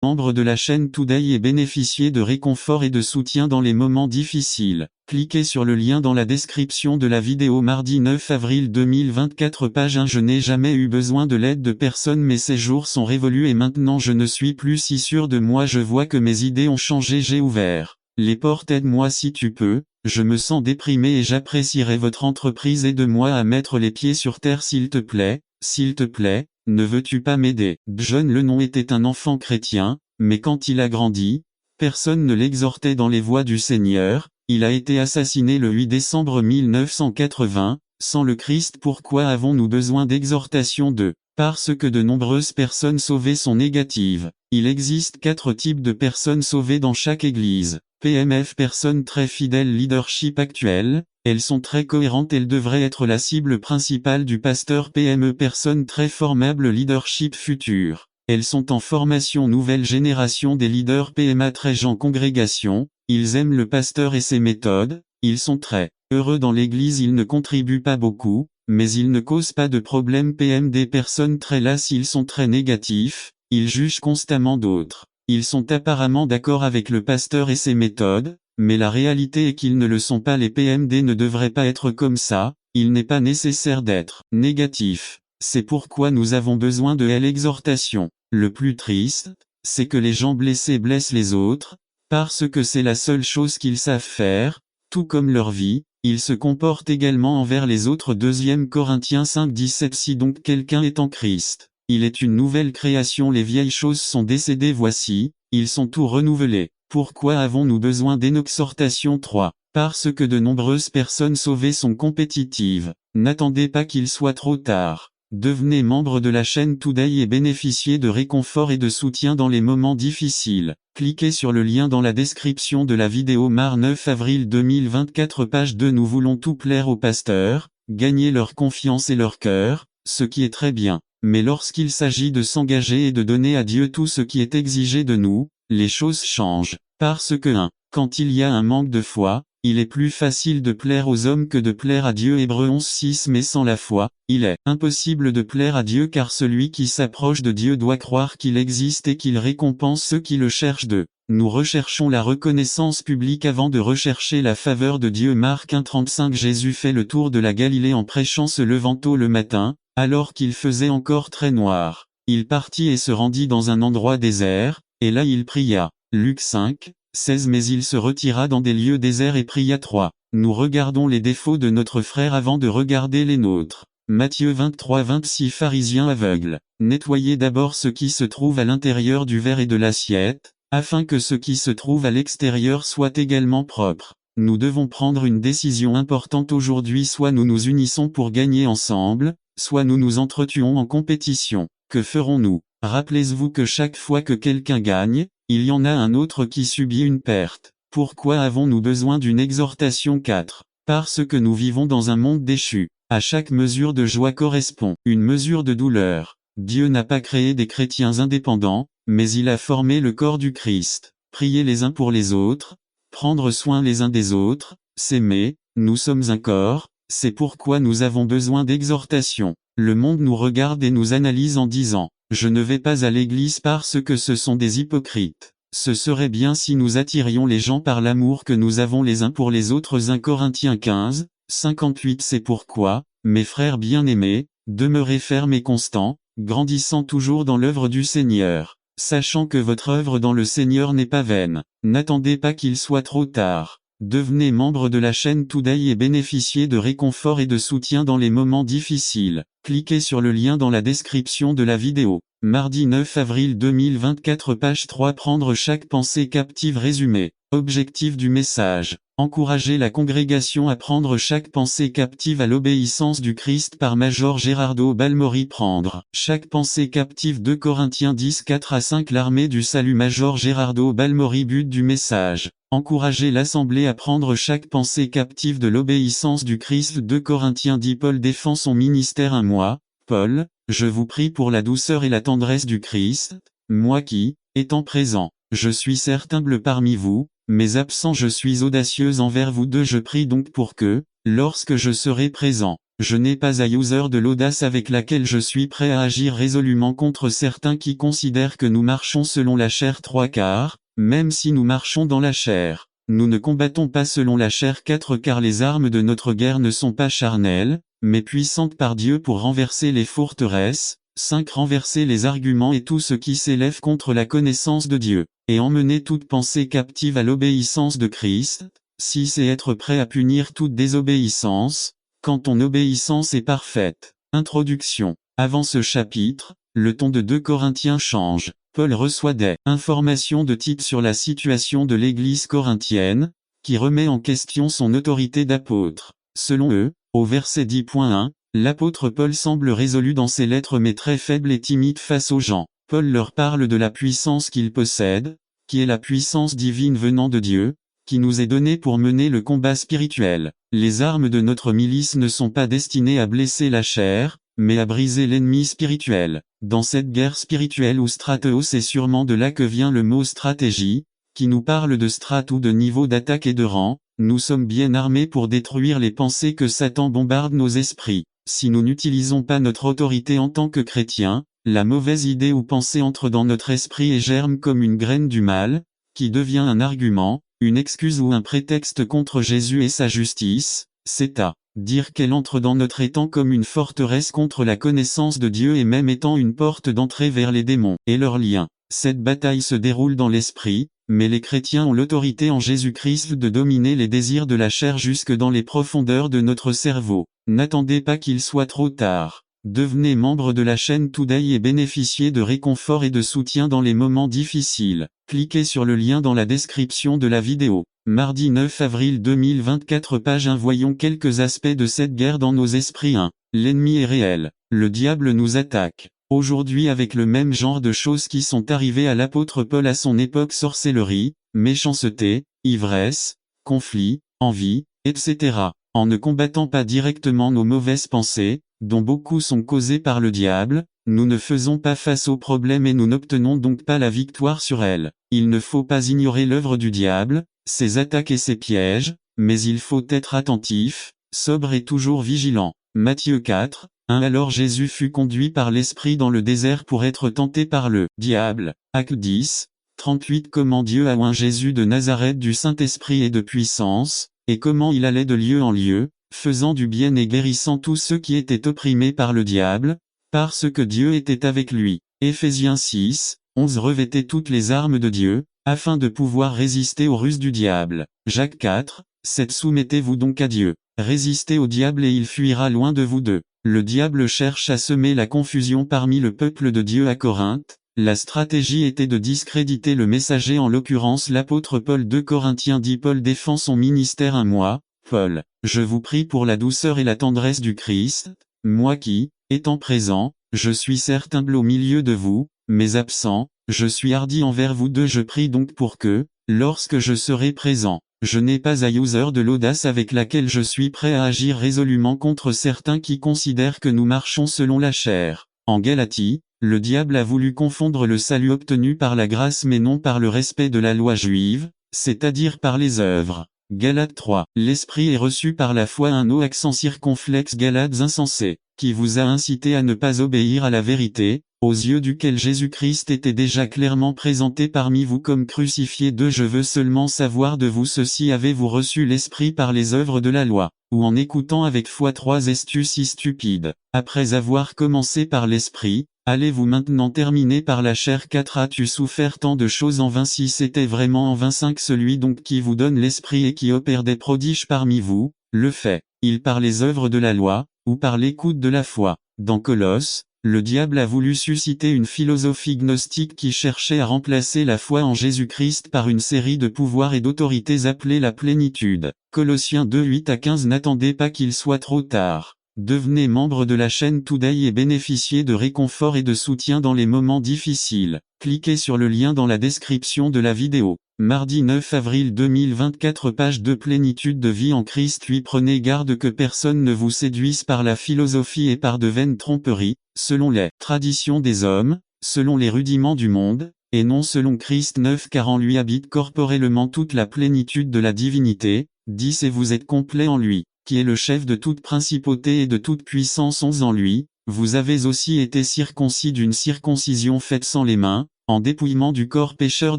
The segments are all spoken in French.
Membre de la chaîne Today et bénéficier de réconfort et de soutien dans les moments difficiles. Cliquez sur le lien dans la description de la vidéo. Mardi 9 avril 2024 page 1. Je n'ai jamais eu besoin de l'aide de personne, mais ces jours sont révolus et maintenant je ne suis plus si sûr de moi. Je vois que mes idées ont changé. J'ai ouvert les portes. Aide-moi si tu peux. Je me sens déprimé et j'apprécierais votre entreprise. Aide-moi à mettre les pieds sur terre s'il te plaît. S'il te plaît, ne veux-tu pas m'aider? John Lennon était un enfant chrétien, mais quand il a grandi, personne ne l'exhortait dans les voies du Seigneur. Il a été assassiné le 8 décembre 1980, sans le Christ. Pourquoi avons-nous besoin d'exhortation de? Parce que de nombreuses personnes sauvées sont négatives. Il existe 4 types de personnes sauvées dans chaque église. PMF, personnes très fidèles. Leadership actuel, elles sont très cohérentes, elles devraient être la cible principale du pasteur. PME, personnes très formables. Leadership futur, elles sont en formation. Nouvelle génération des leaders. PMA, très gens congrégation, ils aiment le pasteur et ses méthodes, ils sont très heureux dans l'église. Ils ne contribuent pas beaucoup, mais ils ne causent pas de problème. PM, des personnes très lasses, ils sont très négatifs, ils jugent constamment d'autres. Ils sont apparemment d'accord avec le pasteur et ses méthodes, mais la réalité est qu'ils ne le sont pas. Les PMD ne devraient pas être comme ça, il n'est pas nécessaire d'être négatif. C'est pourquoi nous avons besoin de l'exhortation. Le plus triste, c'est que les gens blessés blessent les autres, parce que c'est la seule chose qu'ils savent faire, tout comme leur vie, ils se comportent également envers les autres. 2 Corinthiens 5:17. Si donc quelqu'un est en Christ, il est une nouvelle création, les vieilles choses sont décédées, voici, ils sont tout renouvelés. Pourquoi avons-nous besoin d'exhortation? 3. Parce que de nombreuses personnes sauvées sont compétitives. N'attendez pas qu'il soit trop tard. Devenez membre de la chaîne Today et bénéficiez de réconfort et de soutien dans les moments difficiles. Cliquez sur le lien dans la description de la vidéo. Mardi 9 avril 2024 page 2. Nous voulons tout plaire aux pasteurs, gagner leur confiance et leur cœur, ce qui est très bien. Mais lorsqu'il s'agit de s'engager et de donner à Dieu tout ce qui est exigé de nous, les choses changent. Parce que quand il y a un manque de foi, il est plus facile de plaire aux hommes que de plaire à Dieu. Hébreux 11:6. Mais sans la foi, il est impossible de plaire à Dieu, car celui qui s'approche de Dieu doit croire qu'il existe et qu'il récompense ceux qui le cherchent. Nous recherchons la reconnaissance publique avant de rechercher la faveur de Dieu. Marc 1:35. Jésus fait le tour de la Galilée en prêchant. Se levant tôt le matin, alors qu'il faisait encore très noir, il partit et se rendit dans un endroit désert, et là il pria. Luc 5:16. Mais il se retira dans des lieux déserts et pria. 3. Nous regardons les défauts de notre frère avant de regarder les nôtres. Matthieu 23:26. Pharisiens aveugles, nettoyez d'abord ce qui se trouve à l'intérieur du verre et de l'assiette, afin que ce qui se trouve à l'extérieur soit également propre. Nous devons prendre une décision importante aujourd'hui. Soit nous nous unissons pour gagner ensemble, soit nous nous entretuons en compétition. Que ferons-nous? Rappelez-vous que chaque fois que quelqu'un gagne, il y en a un autre qui subit une perte. Pourquoi avons-nous besoin d'une exhortation? 4. Parce que nous vivons dans un monde déchu. À chaque mesure de joie correspond une mesure de douleur. Dieu n'a pas créé des chrétiens indépendants, mais il a formé le corps du Christ. Prier les uns pour les autres, prendre soin les uns des autres, s'aimer, nous sommes un corps, c'est pourquoi nous avons besoin d'exhortation. Le monde nous regarde et nous analyse en disant: je ne vais pas à l'église parce que ce sont des hypocrites. Ce serait bien si nous attirions les gens par l'amour que nous avons les uns pour les autres. 1 Corinthiens 15:58. C'est pourquoi, mes frères bien-aimés, demeurez fermes et constants, grandissant toujours dans l'œuvre du Seigneur, sachant que votre œuvre dans le Seigneur n'est pas vaine. N'attendez pas qu'il soit trop tard. Devenez membre de la chaîne Today et bénéficiez de réconfort et de soutien dans les moments difficiles. Cliquez sur le lien dans la description de la vidéo. Mardi 9 avril 2024 page 3. Prendre chaque pensée captive. Résumé. Objectif du message. Encourager la congrégation à prendre chaque pensée captive à l'obéissance du Christ par Major Gerardo Balmori. Prendre chaque pensée captive. 2 Corinthiens 10:4-5. L'armée du salut. Major Gerardo Balmori. But du message: encourager l'assemblée à prendre chaque pensée captive de l'obéissance du Christ. 2 Corinthiens 10. Paul défend son ministère. 1 Moi, Paul, je vous prie pour la douceur et la tendresse du Christ, moi qui, étant présent, je suis certes humble parmi vous, mais absent je suis audacieuse envers vous. 2 Je prie donc pour que, lorsque je serai présent, Je n'ai pas à user de l'audace avec laquelle je suis prêt à agir résolument contre certains qui considèrent que nous marchons selon la chair 3/4, même si nous marchons dans la chair. Nous ne combattons pas selon la chair 4 car les armes de notre guerre ne sont pas charnelles, mais puissantes par Dieu pour renverser les forteresses. 5. Renverser les arguments et tout ce qui s'élève contre la connaissance de Dieu, et emmener toute pensée captive à l'obéissance de Christ. 6. Et être prêt à punir toute désobéissance, quand ton obéissance est parfaite. Introduction. Avant ce chapitre, le ton de 2 Corinthiens change. Paul reçoit des informations de Tite sur la situation de l'église corinthienne, qui remet en question son autorité d'apôtre. Selon eux, au verset 10.1, l'apôtre Paul semble résolu dans ses lettres mais très faible et timide face aux gens. Paul leur parle de la puissance qu'il possède, qui est la puissance divine venant de Dieu, qui nous est donnée pour mener le combat spirituel. Les armes de notre milice ne sont pas destinées à blesser la chair, mais à briser l'ennemi spirituel. Dans cette guerre spirituelle ou stratéo, c'est sûrement de là que vient le mot stratégie, qui nous parle de strate ou de niveau d'attaque et de rang. Nous sommes bien armés pour détruire les pensées que Satan bombarde nos esprits. Si nous n'utilisons pas notre autorité en tant que chrétiens, la mauvaise idée ou pensée entre dans notre esprit et germe comme une graine du mal, qui devient un argument, une excuse ou un prétexte contre Jésus et sa justice. C'est à dire qu'elle entre dans notre étang comme une forteresse contre la connaissance de Dieu et même étant une porte d'entrée vers les démons et leurs liens. Cette bataille se déroule dans l'esprit, mais les chrétiens ont l'autorité en Jésus-Christ de dominer les désirs de la chair jusque dans les profondeurs de notre cerveau. N'attendez pas qu'il soit trop tard. Devenez membre de la chaîne Today et bénéficiez de réconfort et de soutien dans les moments difficiles. Cliquez sur le lien dans la description de la vidéo. Mardi 9 avril 2024 page 1. Voyons quelques aspects de cette guerre dans nos esprits. 1. L'ennemi est réel. Le diable nous attaque. Aujourd'hui avec le même genre de choses qui sont arrivées à l'apôtre Paul à son époque: sorcellerie, méchanceté, ivresse, conflit, envie, etc. En ne combattant pas directement nos mauvaises pensées, dont beaucoup sont causées par le diable, nous ne faisons pas face aux problèmes et nous n'obtenons donc pas la victoire sur elles. Il ne faut pas ignorer l'œuvre du diable, ses attaques et ses pièges, mais il faut être attentif, sobre et toujours vigilant. Matthieu 4, 1. Alors Jésus fut conduit par l'Esprit dans le désert pour être tenté par le diable. Acte 10, 38. Comment Dieu a oint Jésus de Nazareth du Saint-Esprit et de puissance, et comment il allait de lieu en lieu, faisant du bien et guérissant tous ceux qui étaient opprimés par le diable, parce que Dieu était avec lui. Éphésiens 6, 11. Revêtez toutes les armes de Dieu, afin de pouvoir résister aux ruses du diable. Jacques 4, 7. Soumettez-vous donc à Dieu. Résistez au diable et il fuira loin de vous deux. Le diable cherche à semer la confusion parmi le peuple de Dieu à Corinthe. La stratégie était de discréditer le messager, en l'occurrence l'apôtre Paul. 2 Corinthiens 10. Paul défend son ministère. 1. Moi, Paul, je vous prie pour la douceur et la tendresse du Christ, moi qui, étant présent, je suis certes humble au milieu de vous, mais absent, je suis hardi envers vous deux. Je prie donc pour que, lorsque je serai présent, je n'ai pas à user de l'audace avec laquelle je suis prêt à agir résolument contre certains qui considèrent que nous marchons selon la chair. En Galatie, le diable a voulu confondre le salut obtenu par la grâce mais non par le respect de la loi juive, c'est-à-dire par les œuvres. Galates 3. L'esprit est reçu par la foi. Un O accent circonflexe. Galates insensé, qui vous a incité à ne pas obéir à la vérité, aux yeux duquel Jésus-Christ était déjà clairement présenté parmi vous comme crucifié. 2. Je veux seulement savoir de vous ceci: avez-vous reçu l'esprit par les œuvres de la loi, ou en écoutant avec foi? 3. Es-tu si stupide? Après avoir commencé par l'esprit, allez-vous maintenant terminer par la chair? 4. As-tu souffert tant de choses en vain? Si c'était vraiment en vain. 5. Celui donc qui vous donne l'esprit et qui opère des prodiges parmi vous, le fait, il par les œuvres de la loi, ou par l'écoute de la foi. Dans Colosse, le diable a voulu susciter une philosophie gnostique qui cherchait à remplacer la foi en Jésus-Christ par une série de pouvoirs et d'autorités appelées la plénitude. Colossiens 2, 8 à 15. N'attendez pas qu'il soit trop tard. Devenez membre de la chaîne Today et bénéficiez de réconfort et de soutien dans les moments difficiles. Cliquez sur le lien dans la description de la vidéo. Mardi 9 avril 2024 page 2. Plénitude de vie en Christ. 8. Prenez garde que personne ne vous séduise par la philosophie et par de vaines tromperies, selon les traditions des hommes, selon les rudiments du monde, et non selon Christ. 9. Car en lui habite corporellement toute la plénitude de la divinité. 10. Et vous êtes complet en lui, qui est le chef de toute principauté et de toute puissance ont en lui, vous avez aussi été circoncis d'une circoncision faite sans les mains, en dépouillement du corps pécheur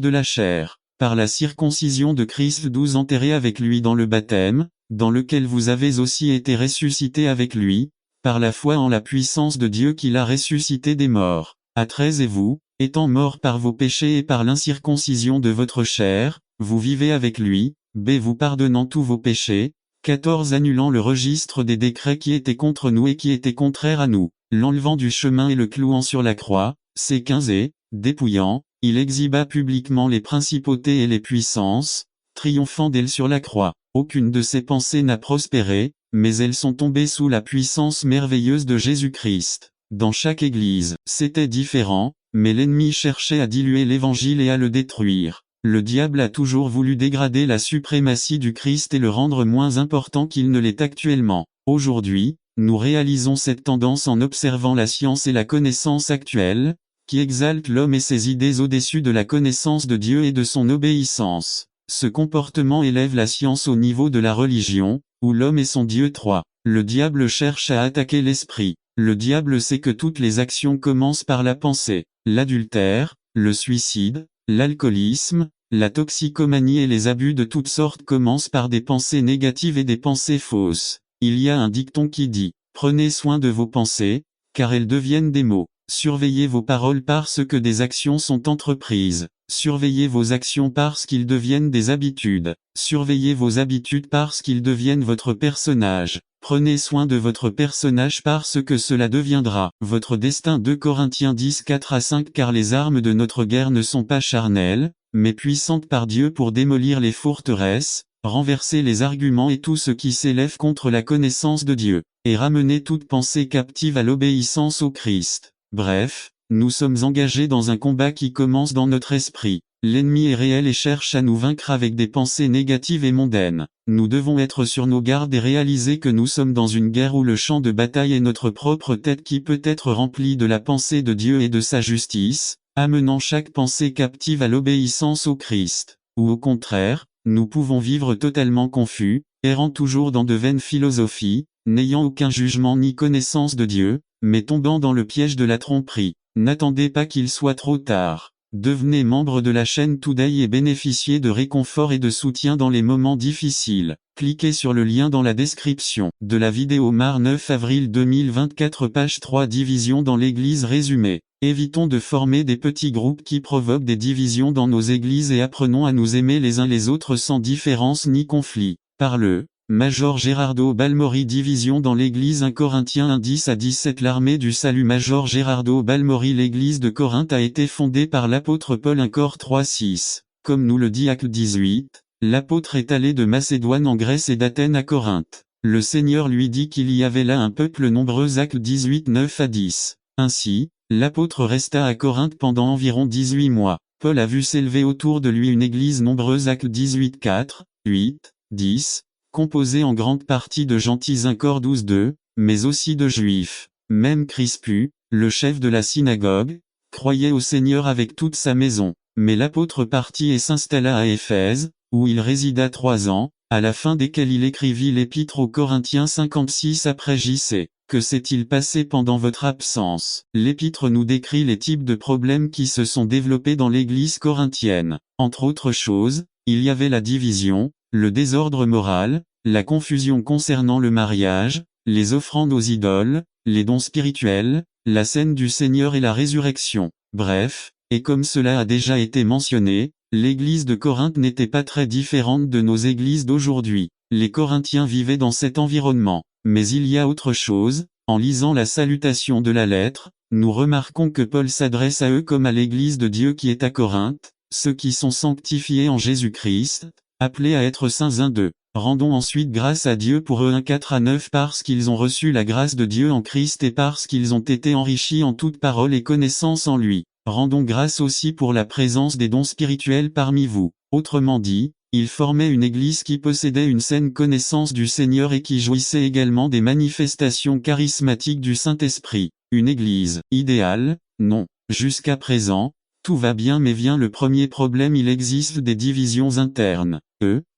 de la chair, par la circoncision de Christ 12 enterré avec lui dans le baptême, dans lequel vous avez aussi été ressuscités avec lui, par la foi en la puissance de Dieu qui l'a ressuscité des morts. À 13 et vous, étant morts par vos péchés et par l'incirconcision de votre chair, vous vivez avec lui, b. vous pardonnant tous vos péchés, 14 annulant le registre des décrets qui étaient contre nous et qui étaient contraires à nous, l'enlevant du chemin et le clouant sur la croix, c. 15 et, dépouillant, il exhiba publiquement les principautés et les puissances, triomphant d'elles sur la croix. Aucune de ces pensées n'a prospéré, mais elles sont tombées sous la puissance merveilleuse de Jésus-Christ. Dans chaque église, c'était différent, mais l'ennemi cherchait à diluer l'évangile et à le détruire. Le diable a toujours voulu dégrader la suprématie du Christ et le rendre moins important qu'il ne l'est actuellement. Aujourd'hui, nous réalisons cette tendance en observant la science et la connaissance actuelle, qui exalte l'homme et ses idées au-dessus de la connaissance de Dieu et de son obéissance. Ce comportement élève la science au niveau de la religion, où l'homme est son Dieu. 3. Le diable cherche à attaquer l'esprit. Le diable sait que toutes les actions commencent par la pensée. L'adultère, le suicide, l'alcoolisme, la toxicomanie et les abus de toutes sortes commencent par des pensées négatives et des pensées fausses. Il y a un dicton qui dit « Prenez soin de vos pensées, car elles deviennent des mots. Surveillez vos paroles parce que des actions sont entreprises. Surveillez vos actions parce qu'ils deviennent des habitudes. Surveillez vos habitudes parce qu'ils deviennent votre personnage. Prenez soin de votre personnage parce que cela deviendra votre destin. 2 Corinthiens 10, 4-5 Car les armes de notre guerre ne sont pas charnelles, mais puissantes par Dieu pour démolir les forteresses, renverser les arguments et tout ce qui s'élève contre la connaissance de Dieu, et ramener toute pensée captive à l'obéissance au Christ. Bref, nous sommes engagés dans un combat qui commence dans notre esprit. L'ennemi est réel et cherche à nous vaincre avec des pensées négatives et mondaines. Nous devons être sur nos gardes et réaliser que nous sommes dans une guerre où le champ de bataille est notre propre tête qui peut être remplie de la pensée de Dieu et de sa justice, amenant chaque pensée captive à l'obéissance au Christ. Ou au contraire, nous pouvons vivre totalement confus, errant toujours dans de vaines philosophies, n'ayant aucun jugement ni connaissance de Dieu, mais tombant dans le piège de la tromperie. N'attendez pas qu'il soit trop tard. Devenez membre de la chaîne Today et bénéficiez de réconfort et de soutien dans les moments difficiles. Cliquez sur le lien dans la description de la vidéo. 9 avril 2024 page 3 Division dans l'église résumé. Évitons de former des petits groupes qui provoquent des divisions dans nos églises et apprenons à nous aimer les uns les autres sans différence ni conflit. Par le Major Gerardo Balmori. Division dans l'église. 1 Corinthiens 1 10-17 L'armée du salut. Major Gerardo Balmori. L'église de Corinthe a été fondée par l'apôtre Paul. 1 Cor 3-6 Comme nous le dit Actes 18, l'apôtre est allé de Macédoine en Grèce et d'Athènes à Corinthe. Le Seigneur lui dit qu'il y avait là un peuple nombreux. Actes 18 9-10 Ainsi, l'apôtre resta à Corinthe pendant environ 18 mois. Paul a vu s'élever autour de lui une église nombreuse. Actes 18 4, 8, 10 composé en grande partie de gentils. 1 Cor 12-2, mais aussi de juifs. Même Crispus, le chef de la synagogue, croyait au Seigneur avec toute sa maison. Mais l'apôtre partit et s'installa à Éphèse, où il résida 3 ans, à la fin desquels il écrivit l'épître aux Corinthiens. 56 Après J.C. Que s'est-il passé pendant votre absence? L'épître nous décrit les types de problèmes qui se sont développés dans l'église corinthienne. Entre autres choses, il y avait la division, le désordre moral, la confusion concernant le mariage, les offrandes aux idoles, les dons spirituels, la scène du Seigneur et la résurrection. Bref, et comme cela a déjà été mentionné, l'église de Corinthe n'était pas très différente de nos églises d'aujourd'hui. Les Corinthiens vivaient dans cet environnement. Mais il y a autre chose, en lisant la salutation de la lettre, nous remarquons que Paul s'adresse à eux comme à l'église de Dieu qui est à Corinthe, ceux qui sont sanctifiés en Jésus-Christ, appelés à être saints. 1-2 Rendons ensuite grâce à Dieu pour eux. 1-4-9 Parce qu'ils ont reçu la grâce de Dieu en Christ et parce qu'ils ont été enrichis en toute parole et connaissance en lui. Rendons grâce aussi pour la présence des dons spirituels parmi vous. Autrement dit, ils formaient une église qui possédait une saine connaissance du Seigneur et qui jouissait également des manifestations charismatiques du Saint-Esprit. Une église idéale? Non. Jusqu'à présent, tout va bien mais vient le premier problème. Il existe des divisions internes.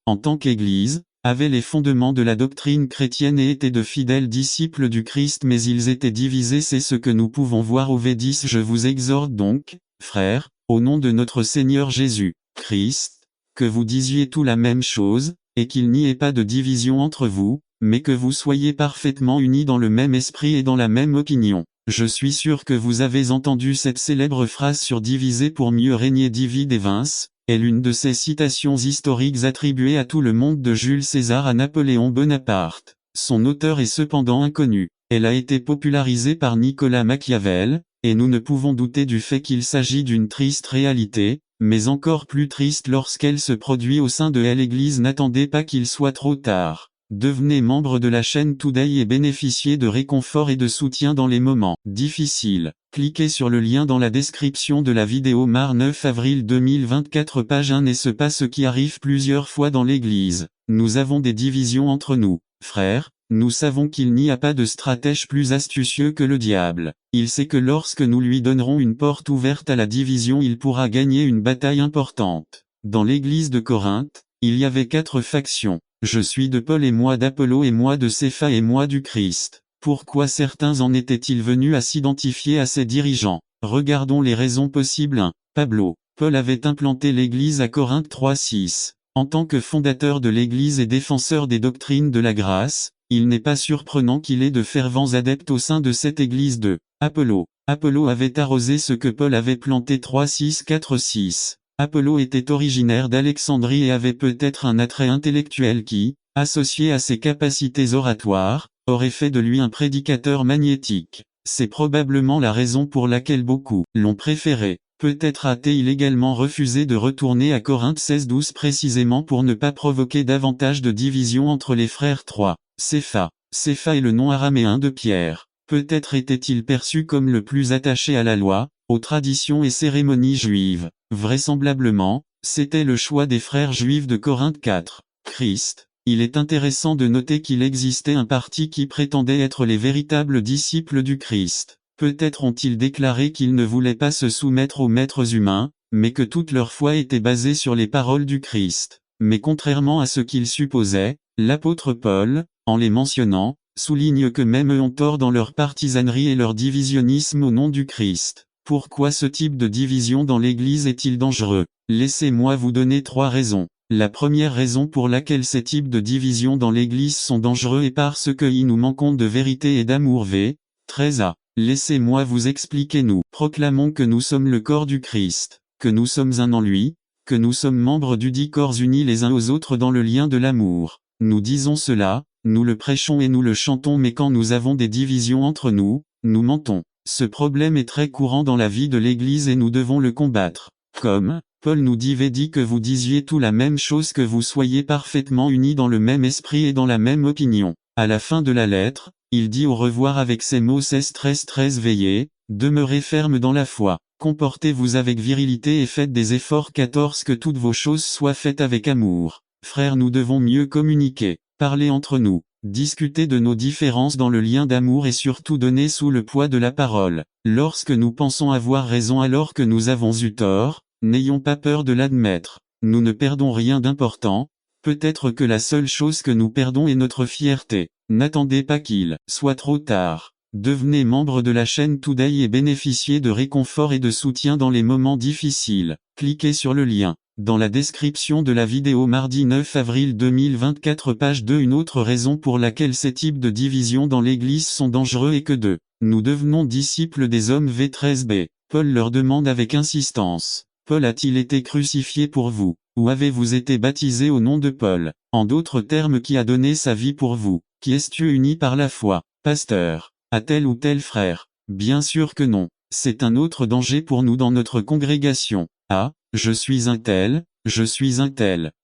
En tant qu'Église, avaient les fondements de la doctrine chrétienne et étaient de fidèles disciples du Christ, mais ils étaient divisés. C'est ce que nous pouvons voir au V10. Je vous exhorte donc, frères, au nom de notre Seigneur Jésus Christ, que vous disiez tout la même chose, et qu'il n'y ait pas de division entre vous, mais que vous soyez parfaitement unis dans le même esprit et dans la même opinion. Je suis sûr que vous avez entendu cette célèbre phrase sur diviser pour mieux régner, divide et vince, est l'une de ces citations historiques attribuées à tout le monde de Jules César à Napoléon Bonaparte. Son auteur est cependant inconnu. Elle a été popularisée par Nicolas Machiavel, et nous ne pouvons douter du fait qu'il s'agit d'une triste réalité, mais encore plus triste lorsqu'elle se produit au sein de l'Église. N'attendez pas qu'il soit trop tard. Devenez membre de la chaîne Today et bénéficiez de réconfort et de soutien dans les moments difficiles. Cliquez sur le lien dans la description de la vidéo. 9 avril 2024 page 1. Et se passe ce qui arrive plusieurs fois dans l'Église. Nous avons des divisions entre nous, frères. Nous savons qu'il n'y a pas de stratège plus astucieux que le diable. Il sait que lorsque nous lui donnerons une porte ouverte à la division, il pourra gagner une bataille importante. Dans l'Église de Corinthe, il y avait 4 factions. Je suis de Paul et moi d'Apollo et moi de Cépha et moi du Christ. Pourquoi certains en étaient-ils venus à s'identifier à ces dirigeants? Regardons les raisons possibles. 1. Pablo. Paul avait implanté l'Église à Corinthe 3:6. En tant que fondateur de l'Église et défenseur des doctrines de la grâce, il n'est pas surprenant qu'il ait de fervents adeptes au sein de cette Église. 2. Apollo. Apollo avait arrosé ce que Paul avait planté. 3:6-4:6. Apollo était originaire d'Alexandrie et avait peut-être un attrait intellectuel qui, associé à ses capacités oratoires, aurait fait de lui un prédicateur magnétique. C'est probablement la raison pour laquelle beaucoup l'ont préféré. Peut-être a-t-il également refusé de retourner à Corinthe 16:12 précisément pour ne pas provoquer davantage de division entre les frères. 3. Cépha. Cépha est le nom araméen de Pierre. Peut-être était-il perçu comme le plus attaché à la loi, aux traditions et cérémonies juives. Vraisemblablement, c'était le choix des frères juifs de Corinthe. 4. Christ. Il est intéressant de noter qu'il existait un parti qui prétendait être les véritables disciples du Christ. Peut-être ont-ils déclaré qu'ils ne voulaient pas se soumettre aux maîtres humains, mais que toute leur foi était basée sur les paroles du Christ. Mais contrairement à ce qu'ils supposaient, l'apôtre Paul, en les mentionnant, souligne que même eux ont tort dans leur partisanerie et leur divisionnisme au nom du Christ. Pourquoi ce type de division dans l'Église est-il dangereux? Laissez-moi vous donner 3 raisons. La première raison pour laquelle ces types de divisions dans l'Église sont dangereux est parce qu'ils nous manquons de vérité et d'amour. V. 13a. Laissez-moi vous expliquer. Nous proclamons que nous sommes le corps du Christ, que nous sommes un en lui, que nous sommes membres du dit corps unis les uns aux autres dans le lien de l'amour. Nous disons cela, nous le prêchons et nous le chantons, mais quand nous avons des divisions entre nous, nous mentons. Ce problème est très courant dans la vie de l'Église et nous devons le combattre. Comme Paul nous dit que vous disiez tout la même chose, que vous soyez parfaitement unis dans le même esprit et dans la même opinion. À la fin de la lettre, il dit au revoir avec ces mots. 16-13 Veillez, demeurez fermes dans la foi, comportez-vous avec virilité et faites des efforts. 14 Que toutes vos choses soient faites avec amour. Frères, nous devons mieux communiquer, parler entre nous, discuter de nos différences dans le lien d'amour et surtout donner sous le poids de la parole. Lorsque nous pensons avoir raison alors que nous avons eu tort, n'ayons pas peur de l'admettre. Nous ne perdons rien d'important, peut-être que la seule chose que nous perdons est notre fierté. N'attendez pas qu'il soit trop tard. Devenez membre de la chaîne Today et bénéficiez de réconfort et de soutien dans les moments difficiles. Cliquez sur le lien dans la description de la vidéo. Mardi 9 avril 2024 page 2. Une autre raison pour laquelle ces types de divisions dans l'Église sont dangereux est que nous devenons disciples des hommes. V13b. Paul leur demande avec insistance. Paul a-t-il été crucifié pour vous? Ou avez-vous été baptisé au nom de Paul? En d'autres termes, qui a donné sa vie pour vous? Qui est-ce uni par la foi? Pasteur, à tel ou tel frère? Bien sûr que non. C'est un autre danger pour nous dans notre congrégation. Ah, je suis un tel,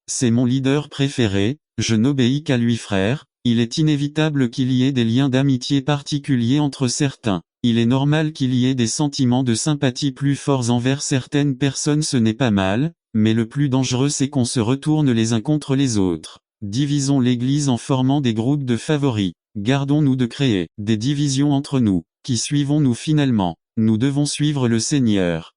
c'est mon leader préféré, je n'obéis qu'à lui. Frère, il est inévitable qu'il y ait des liens d'amitié particuliers entre certains. Il est normal qu'il y ait des sentiments de sympathie plus forts envers certaines personnes. Ce n'est pas mal, mais le plus dangereux c'est qu'on se retourne les uns contre les autres. Divisons l'Église en formant des groupes de favoris. Gardons-nous de créer des divisions entre nous. Qui suivons-nous finalement? Nous devons suivre le Seigneur.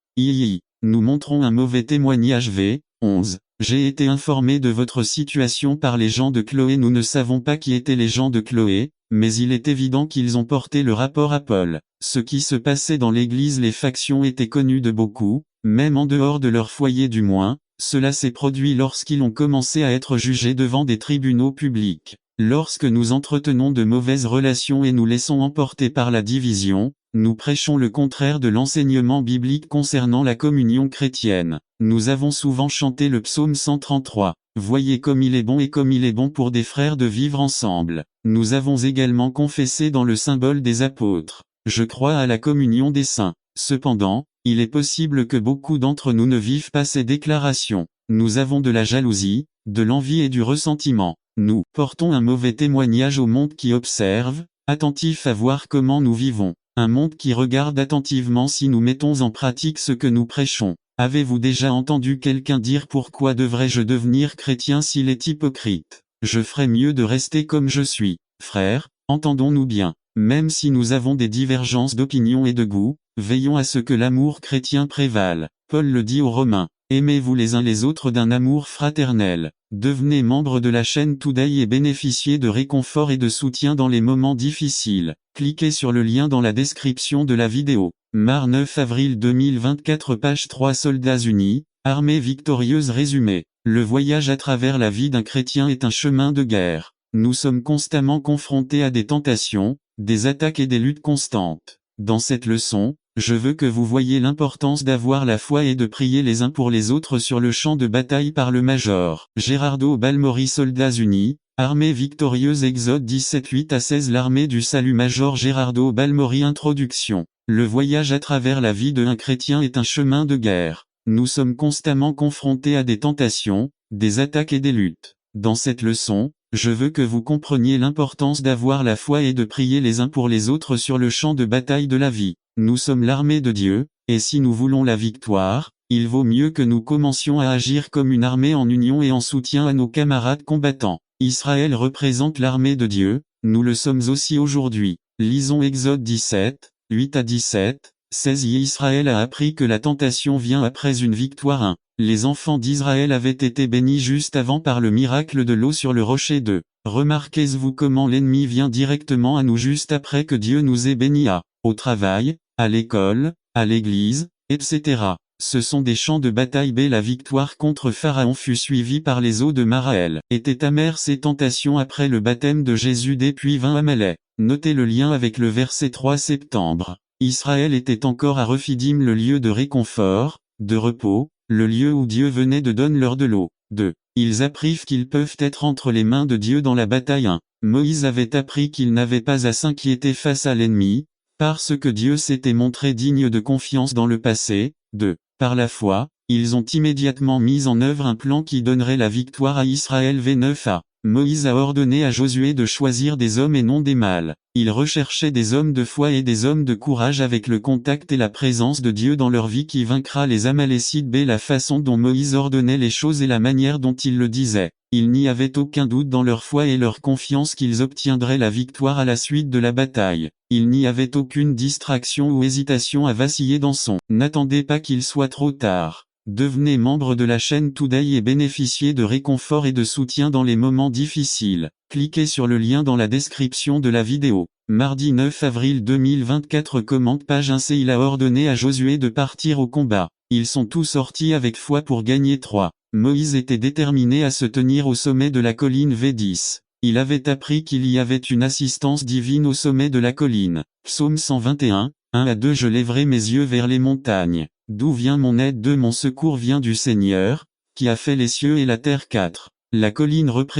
Nous montrons un mauvais témoignage. V. 11. J'ai été informé de votre situation par les gens de Chloé. Nous ne savons pas qui étaient les gens de Chloé, mais il est évident qu'ils ont porté le rapport à Paul. Ce qui se passait dans l'église, les factions étaient connues de beaucoup, même en dehors de leur foyer du moins. Cela s'est produit lorsqu'ils ont commencé à être jugés devant des tribunaux publics. Lorsque nous entretenons de mauvaises relations et nous laissons emporter par la division, nous prêchons le contraire de l'enseignement biblique concernant la communion chrétienne. Nous avons souvent chanté le psaume 133. Voyez comme il est bon et comme il est bon pour des frères de vivre ensemble. Nous avons également confessé dans le symbole des apôtres. Je crois à la communion des saints. Cependant, il est possible que beaucoup d'entre nous ne vivent pas ces déclarations. Nous avons de la jalousie, de l'envie et du ressentiment. Nous portons un mauvais témoignage au monde qui observe, attentif à voir comment nous vivons. Un monde qui regarde attentivement si nous mettons en pratique ce que nous prêchons. Avez-vous déjà entendu quelqu'un dire pourquoi devrais-je devenir chrétien s'il est hypocrite? Je ferais mieux de rester comme je suis. Frères, entendons-nous bien. Même si nous avons des divergences d'opinion et de goût, veillons à ce que l'amour chrétien prévale. Paul le dit aux Romains. Aimez-vous les uns les autres d'un amour fraternel. Devenez membre de la chaîne Today et bénéficiez de réconfort et de soutien dans les moments difficiles. Cliquez sur le lien dans la description de la vidéo. Mar 9 avril 2024 page 3 Soldats unis, armée victorieuse résumé. Le voyage à travers la vie d'un chrétien est un chemin de guerre. Nous sommes constamment confrontés à des tentations, des attaques et des luttes constantes. Dans cette leçon, je veux que vous voyiez l'importance d'avoir la foi et de prier les uns pour les autres sur le champ de bataille par le Major Gerardo Balmori. Soldats unis, armée victorieuse. Exode 17 8-16. L'armée du salut. Major Gerardo Balmori. Introduction. Le voyage à travers la vie d'un chrétien est un chemin de guerre. Nous sommes constamment confrontés à des tentations, des attaques et des luttes. Dans cette leçon, je veux que vous compreniez l'importance d'avoir la foi et de prier les uns pour les autres sur le champ de bataille de la vie. Nous sommes l'armée de Dieu, et si nous voulons la victoire, il vaut mieux que nous commencions à agir comme une armée en union et en soutien à nos camarades combattants. Israël représente l'armée de Dieu, nous le sommes aussi aujourd'hui. Lisons Exode 17, 8-17, 16. Israël a appris que la tentation vient après une victoire. Les enfants d'Israël avaient été bénis juste avant par le miracle de l'eau sur le rocher de. Remarquez-vous comment l'ennemi vient directement à nous juste après que Dieu nous ait bénis au travail, à l'école, à l'église, etc. Ce sont des champs de bataille. La victoire contre Pharaon fut suivie par les eaux de Maraël. Étaient amères ces tentations après le baptême de Jésus puis vint Amalek. Notez le lien avec le verset 3 septembre. Israël était encore à Rephidim, le lieu de réconfort, de repos, le lieu où Dieu venait de donner leur de l'eau. 2. Ils apprirent qu'ils peuvent être entre les mains de Dieu dans la bataille. 1. Moïse avait appris qu'il n'avait pas à s'inquiéter face à l'ennemi, parce que Dieu s'était montré digne de confiance dans le passé. 2. Par la foi, ils ont immédiatement mis en œuvre un plan qui donnerait la victoire à Israël. V9a. Moïse a ordonné à Josué de choisir des hommes et non des mâles. Il recherchait des hommes de foi et des hommes de courage avec le contact et la présence de Dieu dans leur vie qui vaincra les Amalécites. La façon dont Moïse ordonnait les choses et la manière dont il le disait. Il n'y avait aucun doute dans leur foi et leur confiance qu'ils obtiendraient la victoire à la suite de la bataille. Il n'y avait aucune distraction ou hésitation à vaciller dans son. N'attendez pas qu'il soit trop tard. Devenez membre de la chaîne Today et bénéficiez de réconfort et de soutien dans les moments difficiles. Cliquez sur le lien dans la description de la vidéo. Mardi 9 avril 2024 commente page 1. Il a ordonné à Josué de partir au combat. Ils sont tous sortis avec foi pour gagner 3. Moïse était déterminé à se tenir au sommet de la colline V10. Il avait appris qu'il y avait une assistance divine au sommet de la colline. Psaume 121, 1-2. Je lèverai mes yeux vers les montagnes. D'où vient mon aide? 2. Mon secours vient du Seigneur, qui a fait les cieux et la terre. 4. La colline représente